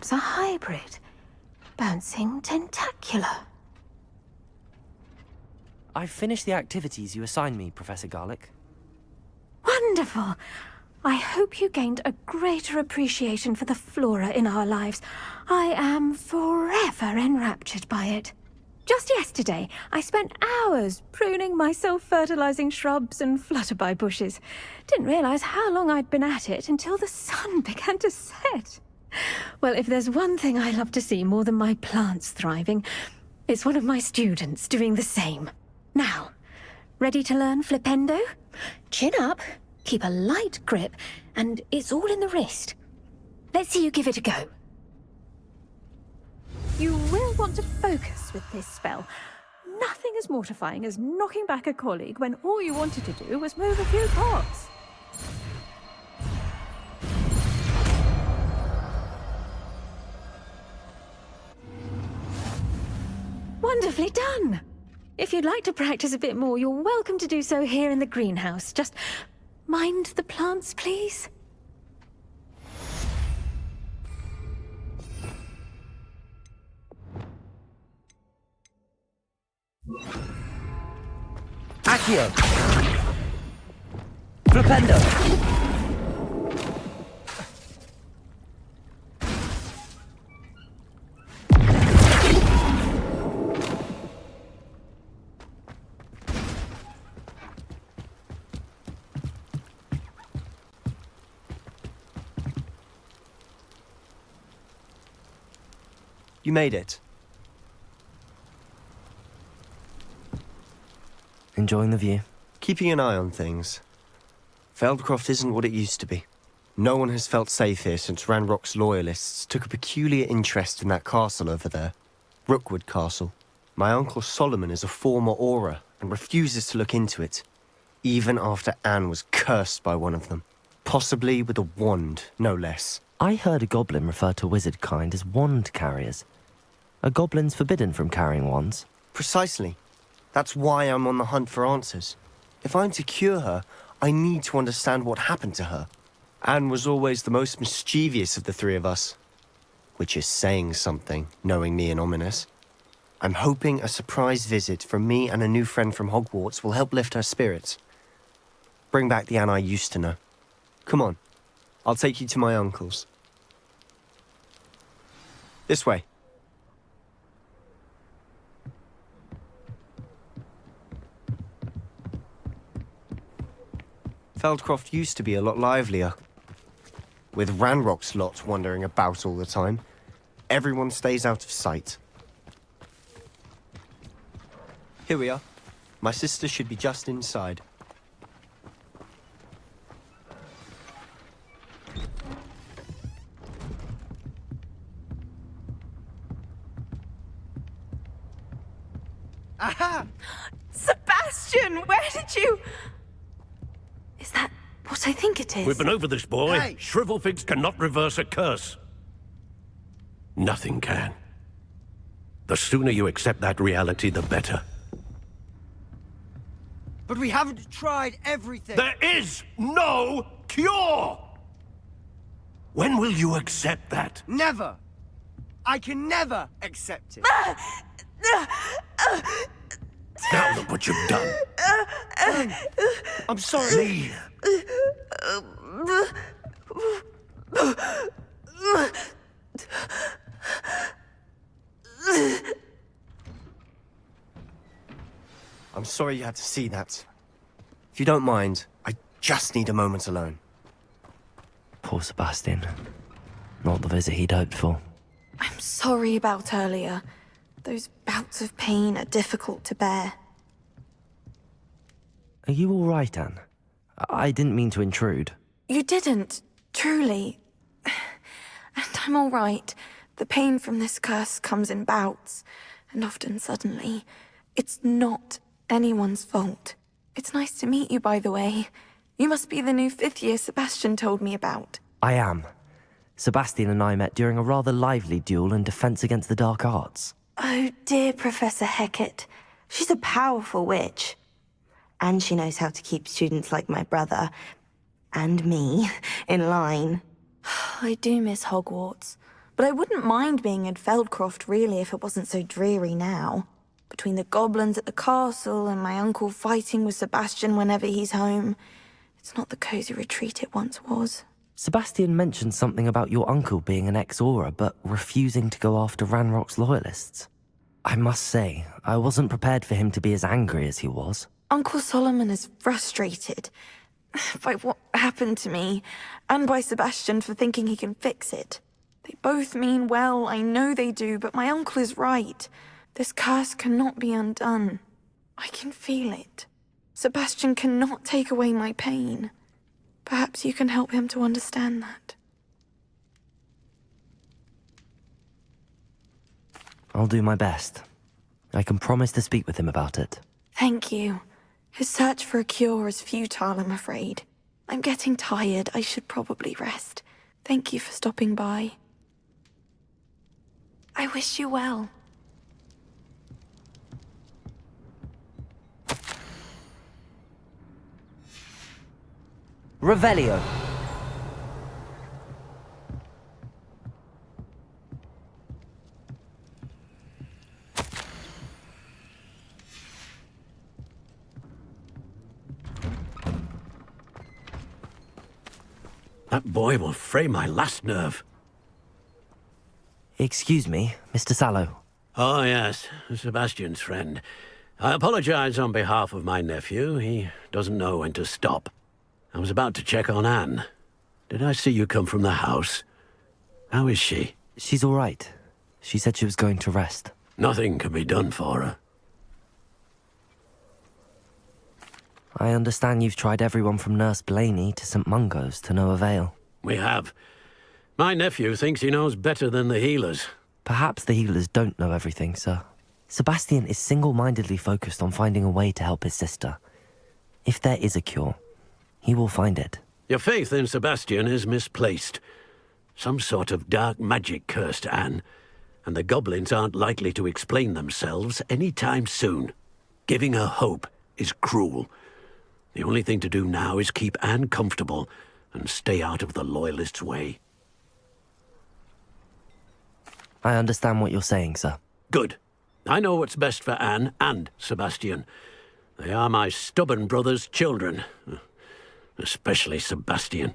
perhaps a hybrid. Bouncing tentacular. I've finished the activities you assigned me, Professor Garlick. Wonderful! I hope you gained a greater appreciation for the flora in our lives. I am forever enraptured by it. Just yesterday, I spent hours pruning my self-fertilizing shrubs and flutterby bushes. Didn't realize how long I'd been at it until the sun began to set. Well, if there's one thing I love to see more than my plants thriving, it's one of my students doing the same. Now, ready to learn flipendo? Chin up, keep a light grip, and it's all in the wrist. Let's see you give it a go. You will want to focus with this spell. Nothing as mortifying as knocking back a colleague when all you wanted to do was move a few pots. Wonderfully done! If you'd like to practice a bit more, you're welcome to do so here in the greenhouse. Just mind the plants, please. Accio! Flipendo! You made it. Enjoying the view? Keeping an eye on things. Feldcroft isn't what it used to be. No one has felt safe here since Ranrock's loyalists took a peculiar interest in that castle over there. Rookwood Castle. My uncle Solomon is a former Auror and refuses to look into it, even after Anne was cursed by one of them. Possibly with a wand, no less. I heard a goblin refer to wizard kind as wand carriers. Are goblins forbidden from carrying wands? Precisely. That's why I'm on the hunt for answers. If I'm to cure her, I need to understand what happened to her. Anne was always the most mischievous of the three of us. Which is saying something, knowing me and Ominous. I'm hoping a surprise visit from me and a new friend from Hogwarts will help lift her spirits. Bring back the Anne I used to know. Come on, I'll take you to my uncle's. This way. Feldcroft used to be a lot livelier. With Ranrock's lot wandering about all the time, everyone stays out of sight. Here we are. My sister should be just inside. Aha! Sebastian, where did you... Is that what I think it is? We've been over this, boy. Hey! Shrivelfigs cannot reverse a curse. Nothing can. The sooner you accept that reality, the better. But we haven't tried everything. There is no cure! When will you accept that? Never. I can never accept it. Now look what you've done. I'm sorry. Leave. I'm sorry you had to see that. If you don't mind, I just need a moment alone. Poor Sebastian. Not the visit he'd hoped for. I'm sorry about earlier. Those bouts of pain are difficult to bear. Are you all right, Anne? I didn't mean to intrude. You didn't, truly. And I'm all right. The pain from this curse comes in bouts, and often suddenly. It's not anyone's fault. It's nice to meet you, by the way. You must be the new fifth year Sebastian told me about. I am. Sebastian and I met during a rather lively duel in Defense Against the Dark Arts. Oh, dear Professor Hecat. She's a powerful witch. And she knows how to keep students like my brother, and me, in line. I do miss Hogwarts, But I wouldn't mind being in Feldcroft, really, if it wasn't so dreary now. Between the goblins at the castle and my uncle fighting with Sebastian whenever he's home, it's not the cozy retreat it once was. Sebastian mentioned something about your uncle being an ex-Auror, but refusing to go after Ranrock's loyalists. I must say, I wasn't prepared for him to be as angry as he was. Uncle Solomon is frustrated by what happened to me, and by Sebastian for thinking he can fix it. They both mean well, I know they do, but my uncle is right. This curse cannot be undone. I can feel it. Sebastian cannot take away my pain. Perhaps you can help him to understand that. I'll do my best. I can promise to speak with him about it. Thank you. His search for a cure is futile, I'm afraid. I'm getting tired. I should probably rest. Thank you for stopping by. I wish you well. Revelio. That boy will fray my last nerve. Excuse me, Mr. Sallow. Oh, yes, Sebastian's friend. I apologize on behalf of my nephew. He doesn't know when to stop. I was about to check on Anne. Did I see you come from the house? How is she? She's all right. She said she was going to rest. Nothing can be done for her. I understand you've tried everyone from Nurse Blaney to St. Mungo's to no avail. We have. My nephew thinks he knows better than the healers. Perhaps the healers don't know everything, sir. Sebastian is single-mindedly focused on finding a way to help his sister. If there is a cure, he will find it. Your faith in Sebastian is misplaced. Some sort of dark magic cursed Anne, and the goblins aren't likely to explain themselves any time soon. Giving her hope is cruel. The only thing to do now is keep Anne comfortable and stay out of the Loyalists' way. I understand what you're saying, sir. Good. I know what's best for Anne and Sebastian. They are my stubborn brother's children. Especially Sebastian.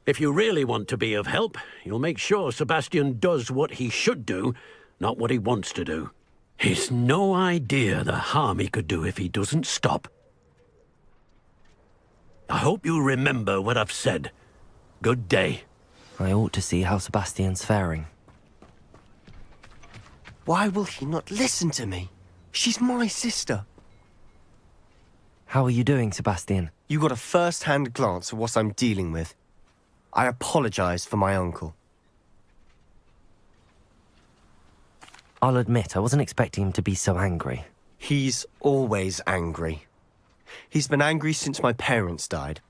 If you really want to be of help, you'll make sure Sebastian does what he should do, not what he wants to do. He's no idea the harm he could do if he doesn't stop. I hope you remember what I've said. Good day. I ought to see how Sebastian's faring. Why will he not listen to me? She's my sister. How are you doing, Sebastian? You got a first-hand glance at what I'm dealing with. I apologize for my uncle. I'll admit, I wasn't expecting him to be so angry. He's always angry. He's been angry since my parents died.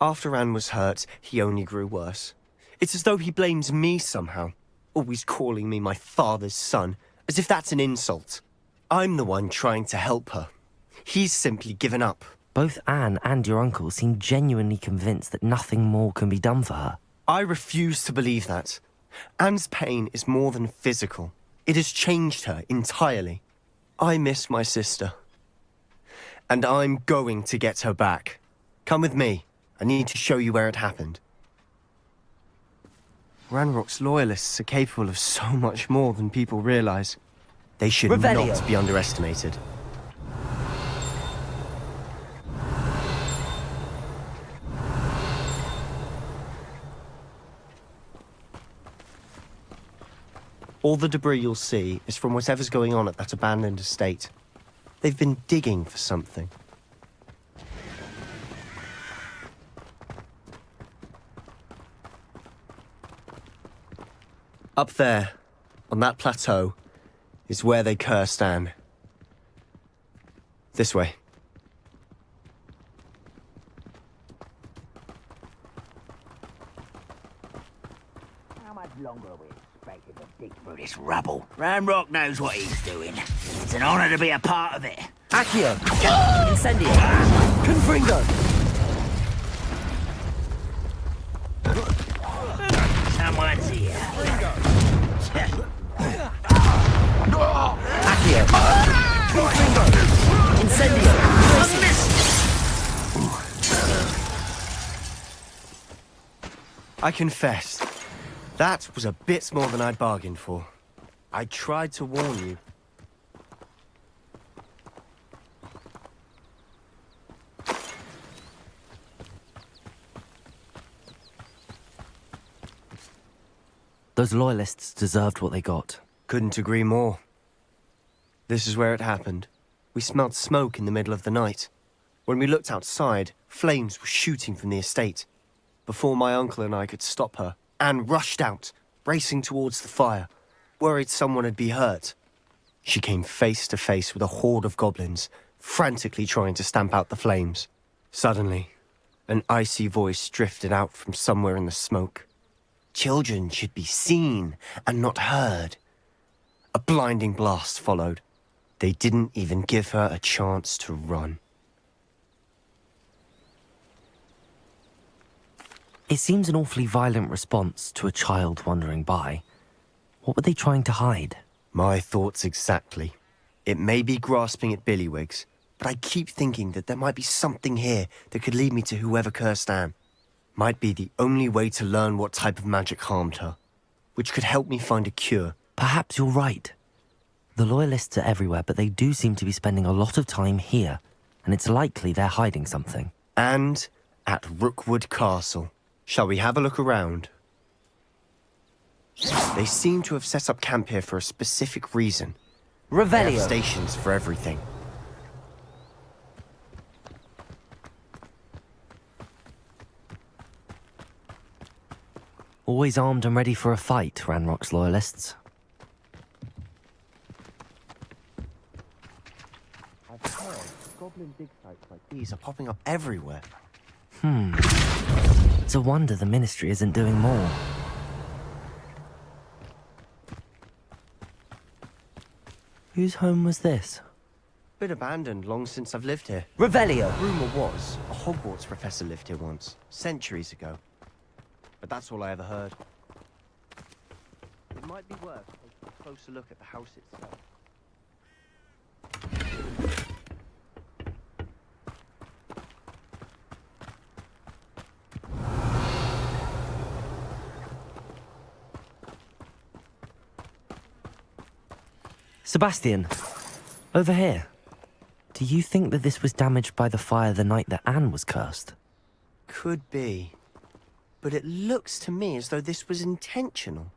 After Anne was hurt, he only grew worse. It's as though he blames me somehow, always calling me my father's son, as if that's an insult. I'm the one trying to help her. He's simply given up. Both Anne and your uncle seem genuinely convinced that nothing more can be done for her. I refuse to believe that. Anne's pain is more than physical. It has changed her entirely. I miss my sister. And I'm going to get her back. Come with me. I need to show you where it happened. Ranrock's loyalists are capable of so much more than people realize. They should Revelio. not be underestimated. All the debris you'll see is from whatever's going on at that abandoned estate. They've been digging for something. Up there, on that plateau, is where they cursed Anne. This way. How much longer are we expected to dig through this rubble? Ranrock knows what he's doing. It's an honor to be a part of it. Accio! Incendio! Confringo! Someone's here. Accio. Incendio. I confess, that was a bit more than I'd bargained for. I tried to warn you. Those loyalists deserved what they got. Couldn't agree more. This is where it happened. We smelled smoke in the middle of the night. When we looked outside, flames were shooting from the estate. Before my uncle and I could stop her, Anne rushed out, racing towards the fire, worried someone had been hurt. She came face to face with a horde of goblins, frantically trying to stamp out the flames. Suddenly, an icy voice drifted out from somewhere in the smoke. Children should be seen and not heard. A blinding blast followed. They didn't even give her a chance to run. It seems an awfully violent response to a child wandering by. What were they trying to hide? My thoughts exactly. It may be grasping at billywhigs, but I keep thinking that there might be something here that could lead me to whoever cursed Anne. Might be the only way to learn what type of magic harmed her, which could help me find a cure. Perhaps you're right. The loyalists are everywhere, but they do seem to be spending a lot of time here, and it's likely they're hiding something. And at Rookwood Castle. Shall we have a look around? They seem to have set up camp here for a specific reason. They have Revelio. stations for everything. Always armed and ready for a fight, Ranrock's loyalists. I've heard goblin dig sites like these are popping up everywhere. It's a wonder the Ministry isn't doing more. Whose home was this? Been abandoned long since I've lived here. Revelio! Rumour was a Hogwarts professor lived here once, centuries ago. But that's all I ever heard. It might be worth taking a closer look at the house itself. Sebastian, over here. Do you think that this was damaged by the fire the night that Anne was cursed? Could be. But it looks to me as though this was intentional.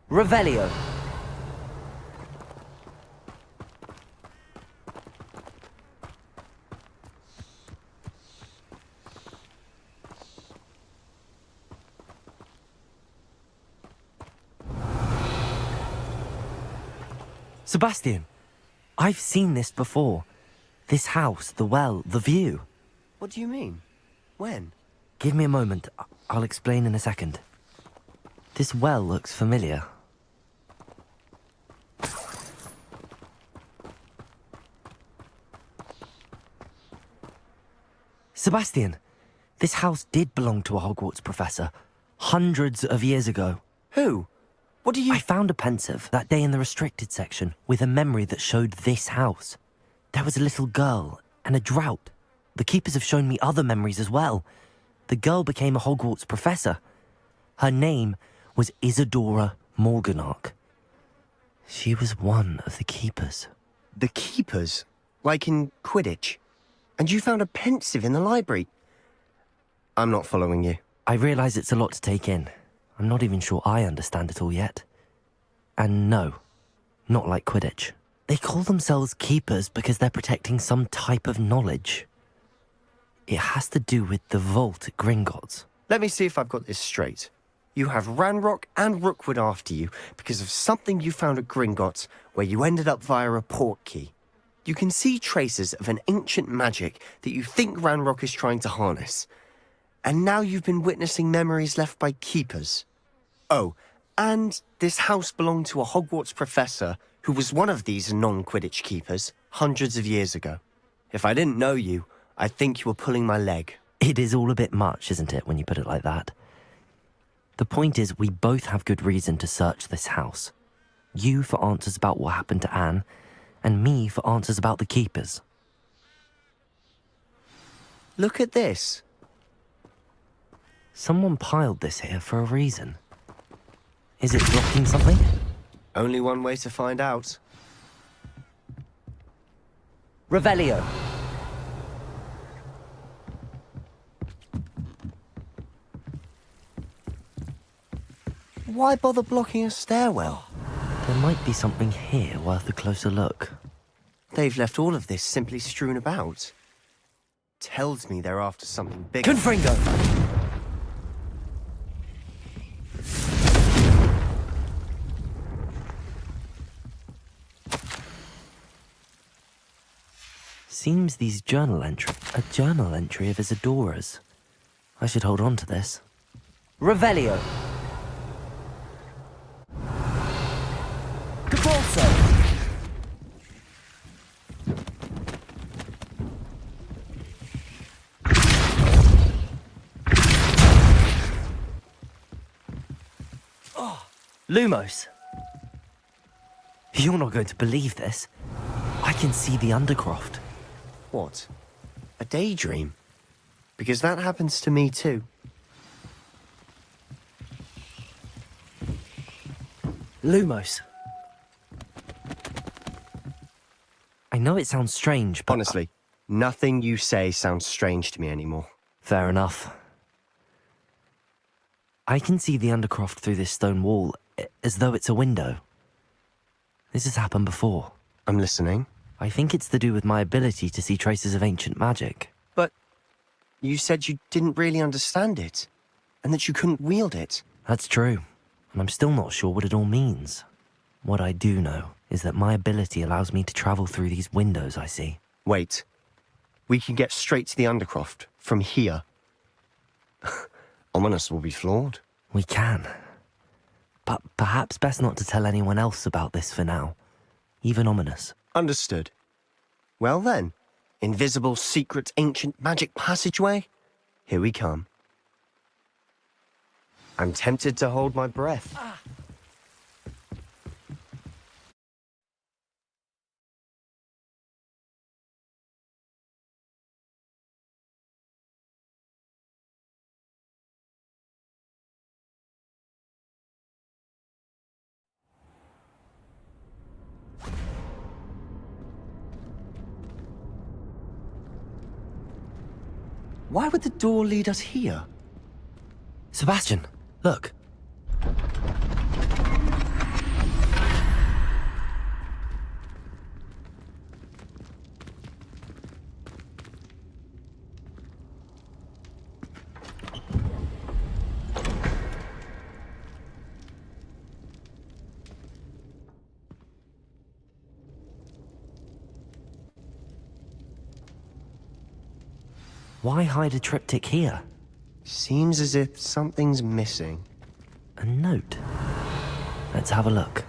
Revelio! Sebastian, I've seen this before. This house, the well, the view. What do you mean? When? Give me a moment. I'll explain in a second. This well looks familiar. Sebastian, this house did belong to a Hogwarts professor, hundreds of years ago. Who? What do you... I found a pensive that day in the restricted section with a memory that showed this house. There was a little girl and a drought. The keepers have shown me other memories as well. The girl became a Hogwarts professor. Her name was Isadora Morganach. She was one of the keepers. The keepers? Like in Quidditch? And you found a pensive in the library? I'm not following you. I realise it's a lot to take in. I'm not even sure I understand it all yet. And no, not like Quidditch. They call themselves keepers because they're protecting some type of knowledge. It has to do with the vault at Gringotts. Let me see if I've got this straight. You have Ranrock and Rookwood after you because of something you found at Gringotts where you ended up via a port key. You can see traces of an ancient magic that you think Ranrock is trying to harness. And now you've been witnessing memories left by keepers. Oh, and this house belonged to a Hogwarts professor who was one of these non-Quidditch keepers hundreds of years ago. If I didn't know you, I'd think you were pulling my leg. It is all a bit much, isn't it, when you put it like that? The point is, we both have good reason to search this house. You for answers about what happened to Anne, and me for answers about the keepers. Look at this. Someone piled this here for a reason. Is it blocking something? Only one way to find out. Revelio. Why bother blocking a stairwell? There might be something here worth a closer look. They've left all of this simply strewn about. Tells me they're after something bigger. Confringo! Seems these a journal entry of Isadora's. I should hold on to this. Revelio. Capolso. Lumos. You're not going to believe this. I can see the Undercroft. What? A daydream? Because that happens to me too. Lumos. I know it sounds strange, but... Honestly, nothing you say sounds strange to me anymore. Fair enough. I can see the Undercroft through this stone wall, as though it's a window. This has happened before. I'm listening. I think it's to do with my ability to see traces of ancient magic. But you said you didn't really understand it, and that you couldn't wield it. That's true, and I'm still not sure what it all means. What I do know is that my ability allows me to travel through these windows I see. Wait. We can get straight to the Undercroft from here. Ominous will be floored. We can. But perhaps best not to tell anyone else about this for now. Even Ominous. Understood. Well then, invisible, secret, ancient magic passageway? Here we come. I'm tempted to hold my breath. Why would the door lead us here? Sebastian, look. Why hide a triptych here? Seems as if something's missing. A note. Let's have a look.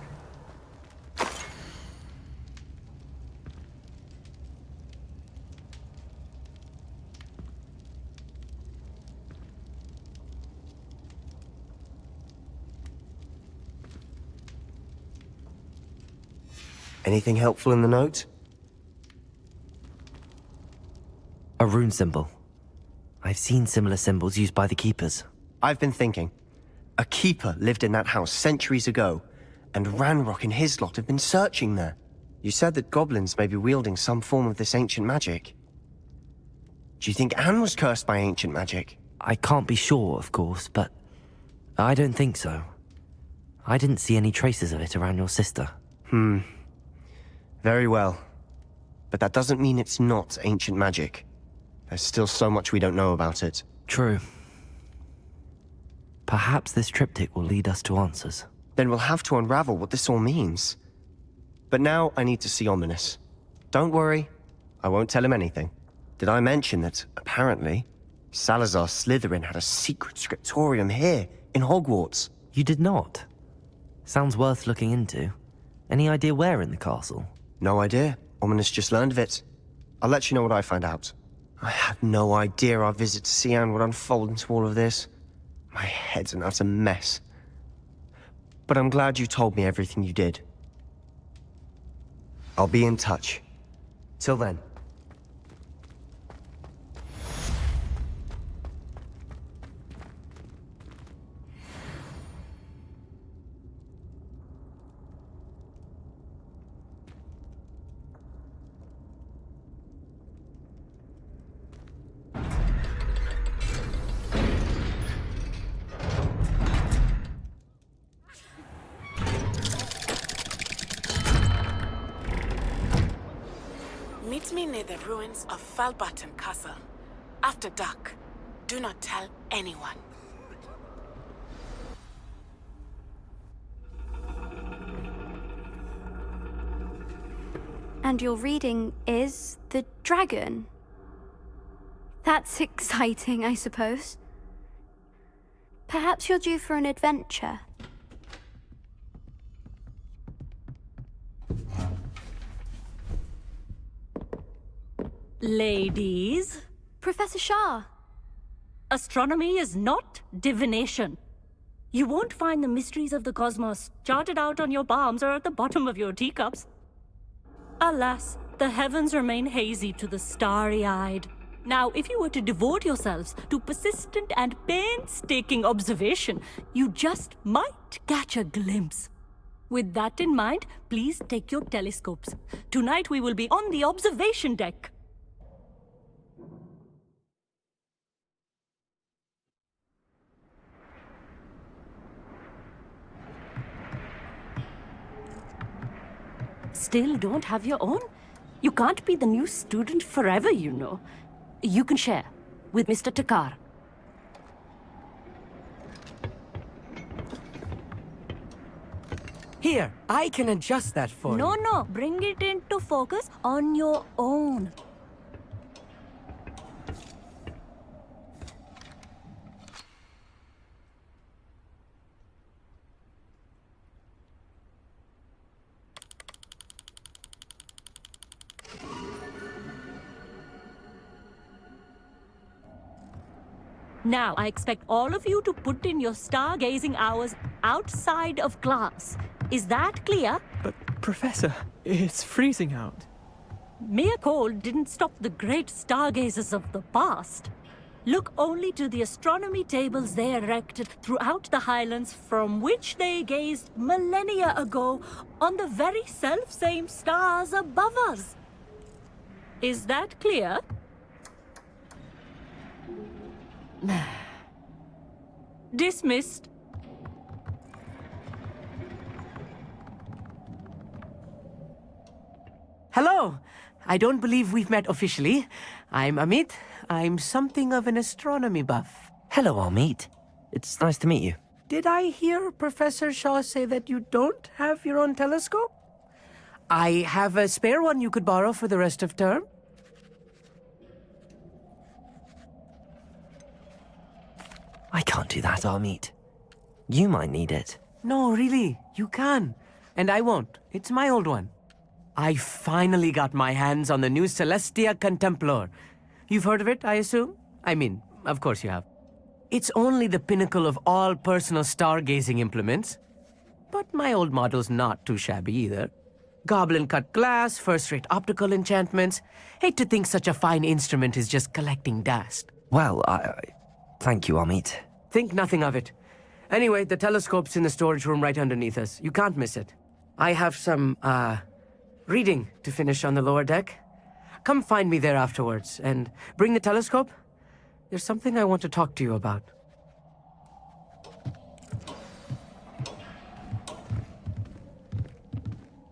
Anything helpful in the note? A rune symbol. I've seen similar symbols used by the keepers. I've been thinking. A keeper lived in that house centuries ago, and Ranrock and his lot have been searching there. You said that goblins may be wielding some form of this ancient magic. Do you think Anne was cursed by ancient magic? I can't be sure, of course, but I don't think so. I didn't see any traces of it around your sister. Very well. But that doesn't mean it's not ancient magic. There's still so much we don't know about it. True. Perhaps this triptych will lead us to answers. Then we'll have to unravel what this all means. But now I need to see Ominous. Don't worry, I won't tell him anything. Did I mention that, apparently, Salazar Slytherin had a secret scriptorium here, in Hogwarts? You did not? Sounds worth looking into. Any idea where in the castle? No idea. Ominous just learned of it. I'll let you know what I find out. I had no idea our visit to Sian would unfold into all of this. My head's an utter mess. But I'm glad you told me everything you did. I'll be in touch. Till then. Meet me near the ruins of Falbaton Castle. After dark. Do not tell anyone. And your reading is the dragon. That's exciting, I suppose. Perhaps you're due for an adventure. Ladies, Professor Shah. astronomy is not divination. You won't find the mysteries of the cosmos charted out on your palms or at the bottom of your teacups. Alas, the heavens remain hazy to the starry-eyed. Now, if you were to devote yourselves to persistent and painstaking observation, you just might catch a glimpse. With that in mind, please take your telescopes. Tonight we will be on the observation deck. Still don't have your own? You can't be the new student forever, you know. You can share with Mr. Takar. Here, I can adjust that for you. No, bring it into focus on your own. Now, I expect all of you to put in your stargazing hours outside of class. Is that clear? But, Professor, it's freezing out. Mere cold didn't stop the great stargazers of the past. Look only to the astronomy tables they erected throughout the highlands from which they gazed millennia ago on the very self-same stars above us. Is that clear? Dismissed. Hello! I don't believe we've met officially. I'm Amit. I'm something of an astronomy buff. Hello, Amit. It's nice to meet you. Did I hear Professor Shaw say that you don't have your own telescope? I have a spare one you could borrow for the rest of term. I can't do that, Amit. You might need it. No, really, you can. And I won't. It's my old one. I finally got my hands on the new Celestia Contemplar. You've heard of it, I assume? I mean, of course you have. It's only the pinnacle of all personal stargazing implements. But my old model's not too shabby either. Goblin-cut glass, first-rate optical enchantments. Hate to think such a fine instrument is just collecting dust. Well, thank you, Amit. Think nothing of it. Anyway, the telescope's in the storage room right underneath us. You can't miss it. I have some, reading to finish on the lower deck. Come find me there afterwards, and bring the telescope. There's something I want to talk to you about.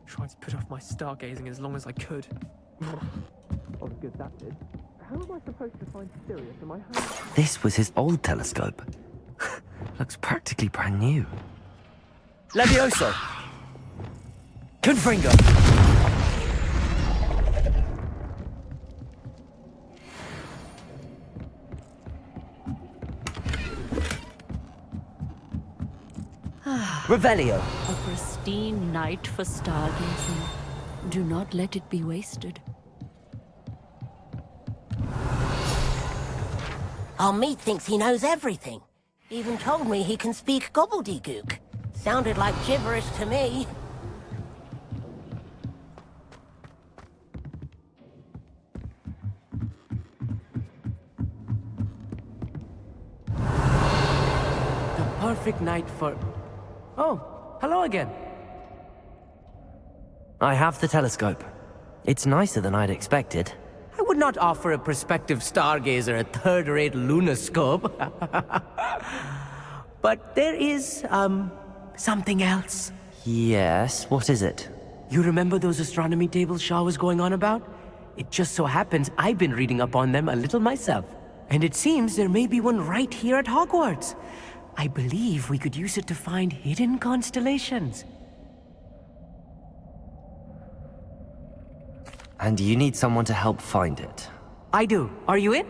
Tried to put off my stargazing as long as I could. All the good that did. How am I supposed to find Sirius in my home? This was his old telescope. Looks practically brand new. Levioso! Confringo! Revelio! A pristine night for stargazing. Do not let it be wasted. Our meat thinks he knows everything. Even told me he can speak gobbledygook. Sounded like gibberish to me. The perfect night for... Oh, hello again. I have the telescope. It's nicer than I'd expected. I would not offer a prospective stargazer a third-rate lunoscope. But there is, something else. Yes, what is it? You remember those astronomy tables Shaw was going on about? It just so happens I've been reading up on them a little myself. And it seems there may be one right here at Hogwarts. I believe we could use it to find hidden constellations. And you need someone to help find it. I do. Are you in?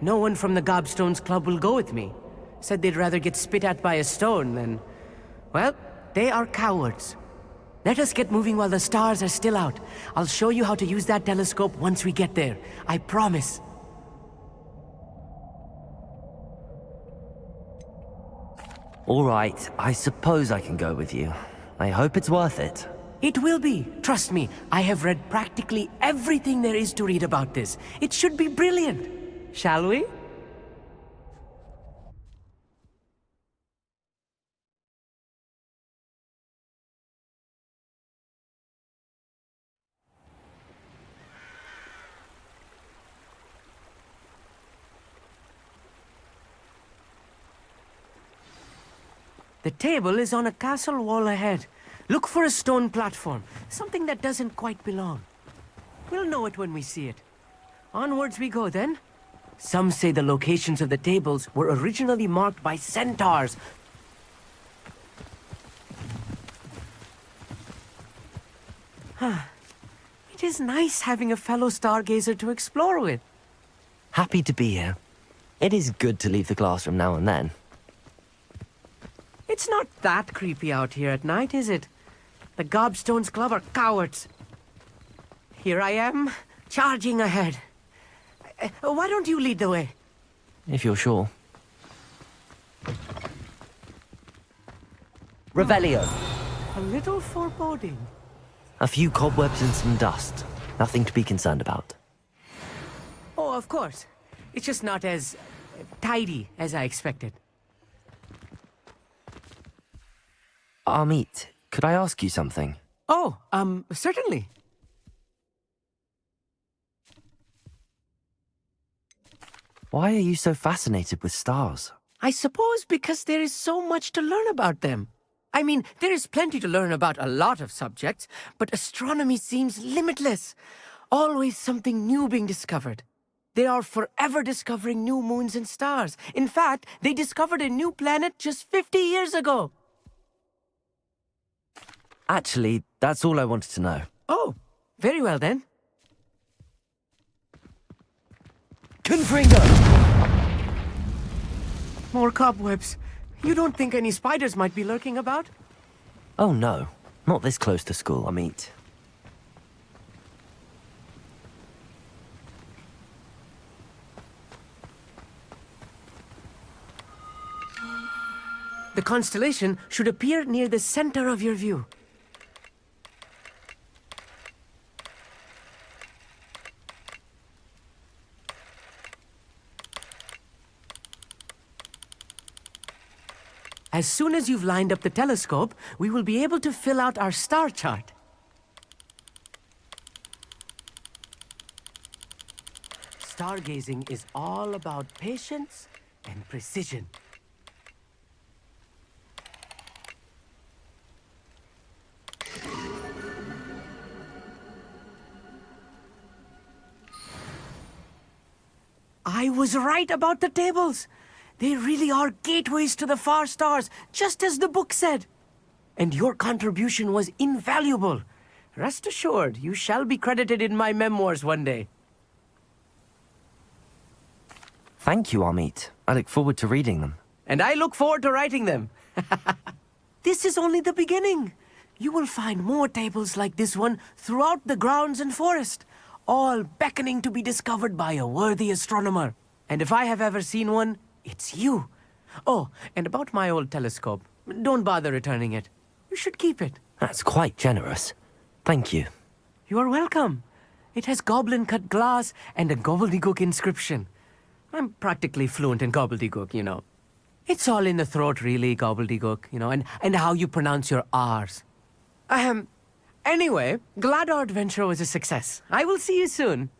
No one from the Gobstones Club will go with me. Said they'd rather get spit at by a stone than... Well, they are cowards. Let us get moving while the stars are still out. I'll show you how to use that telescope once we get there. I promise. All right, I suppose I can go with you. I hope it's worth it. It will be. Trust me, I have read practically everything there is to read about this. It should be brilliant. Shall we? The table is on a castle wall ahead. Look for a stone platform, something that doesn't quite belong. We'll know it when we see it. Onwards we go then. Some say the locations of the tables were originally marked by centaurs. It is nice having a fellow stargazer to explore with. Happy to be here. It is good to leave the classroom now and then. It's not that creepy out here at night, is it? The Gobstones Club are cowards. Here I am, charging ahead. Why don't you lead the way? If you're sure. Revelio. A little foreboding. A few cobwebs and some dust. Nothing to be concerned about. Oh, of course. It's just not as tidy as I expected. Amit, could I ask you something? Oh, certainly. Why are you so fascinated with stars? I suppose because there is so much to learn about them. I mean, there is plenty to learn about a lot of subjects, but astronomy seems limitless. Always something new being discovered. They are forever discovering new moons and stars. In fact, they discovered a new planet just 50 years ago. Actually, that's all I wanted to know. Oh, very well then. Confringo! More cobwebs. You don't think any spiders might be lurking about? Oh no, not this close to school, Amit. The constellation should appear near the center of your view. As soon as you've lined up the telescope, we will be able to fill out our star chart. Stargazing is all about patience and precision. I was right about the tables. They really are gateways to the far stars, just as the book said. And your contribution was invaluable. Rest assured, you shall be credited in my memoirs one day. Thank you, Amit. I look forward to reading them. And I look forward to writing them. This is only the beginning. You will find more tables like this one throughout the grounds and forest, all beckoning to be discovered by a worthy astronomer. And if I have ever seen one, it's you. Oh, and about my old telescope. Don't bother returning it. You should keep it. That's quite generous. Thank you. You are welcome. It has goblin-cut glass and a gobbledygook inscription. I'm practically fluent in gobbledygook, you know. It's all in the throat, really, gobbledygook, you know, and how you pronounce your R's. Anyway, glad our adventure was a success. I will see you soon.